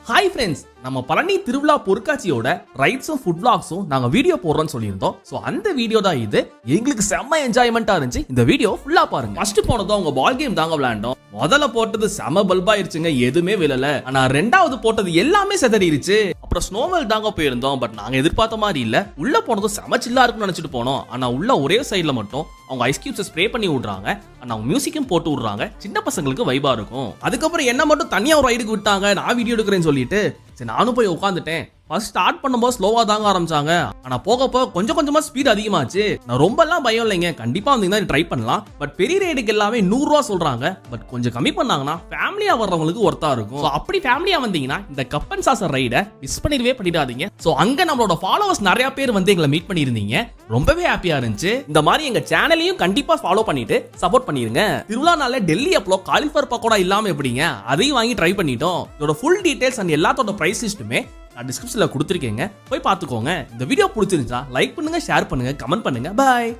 Hi friends, நம்ம பழனி திருவிழா பொருட்காட்சியோட ரைட்ஸும் food vlogsம் நாங்க வீடியோ போடுறோம்னு சொல்லியிருந்தோம். சோ அந்த வீடியோ தான் இது. எங்களுக்கு செம்ம என்ஜாய்மெண்டா இருந்துச்சு. இந்த வீடியோ ஃபுல்லா பாருங்க. ஃபர்ஸ்ட் போனதும் அவங்க பால் கேம் தாங்க விளையாண்டோம். முதல்ல போட்டது செம பல்பாயிருச்சுங்க, எதுவுமே விழல. ஆனா ரெண்டாவது போட்டது எல்லாமே செதறிடுச்சு. அப்புறம் ஸ்னோவெல் தாங்க போயிருந்தோம். பட் நாங்க எதிர்பார்த்த மாதிரி இல்ல. உள்ள போனதும் செம சில்லா இருக்கும்னு நினைச்சிட்டு போனோம். ஆனா உள்ள ஒரே சைடுல மட்டும் அவங்க ஐஸ் கியூப்ஸ் ஸ்ப்ரே பண்ணி விடுறாங்க. ஆனா அவங்க மியூசிக்கும் போட்டு விடுறாங்க. சின்ன பசங்களுக்கு வைபா இருக்கும். அதுக்கப்புறம் என்ன மட்டும் தனியா ஒரு ரைடுக்கு விட்டாங்க. நான் வீடியோ எடுக்கிறேன்னு சொல்லிட்டு சரி நானும் போய் உட்காந்துட்டேன். ஃபர்ஸ்ட் ஸ்டார்ட் பண்ணும்போது ஸ்லோவா தாங்க ஆரம்பிச்சாங்க. ஆனா போக போக கொஞ்சம் கொஞ்சமா ஸ்பீட் அதிகமாச்சு. நான் ரொம்ப எல்லாம் பயம் இல்லைங்க, கண்டிப்பா வந்தீங்கன்னா ட்ரை பண்ணலாம். பட் பெரிய ரைடுக்கு எல்லாமே 100 ரூபா சொல்றாங்க. பட் கொஞ்சம் கம்மி பண்ணாங்கன்னா ஃபேமிலியா வர்றவங்களுக்கு ஒர்த்தா இருக்கும். சோ அப்படி ஃபேமிலியா வந்தீங்கன்னா இந்த கப் அண்ட் சாசர் ரைட மிஸ் பண்ணிடாதீங்க. சோ அங்க நம்மளோட ஃபாலோவர்ஸ் நிறைய பேர் வந்து எங்களை மீட் பண்ணியிருந்தீங்க. ரொம்பவே ஹாப்பியா இருந்துச்சு. இந்த மாதிரி எங்க சேனலையும் கண்டிப்பா ஃபாலோ பண்ணிட்டு சப்போர்ட் பண்ணிருங்க. திருவிழா நாள்ல டெல்லி அப்பளோ காலிஃபர் பக்கோடா இல்லாம எப்படிங்க, அதையும் வாங்கி ட்ரை பண்ணிட்டோம். இதோட ஃபுல் டீடைல்ஸ் அண்ட் எல்லாத்தோட பிரைஸ் லிஸ்ட்டுமே நான் டிஸ்கிரிப்ஷன்ல கொடுத்துருக்கேங்க, போய் பார்த்துக்கோங்க. இந்த வீடியோ பிடிச்சிருந்தா லைக் பண்ணுங்க, ஷேர் பண்ணுங்க, கமெண்ட் பண்ணுங்க. பாய்.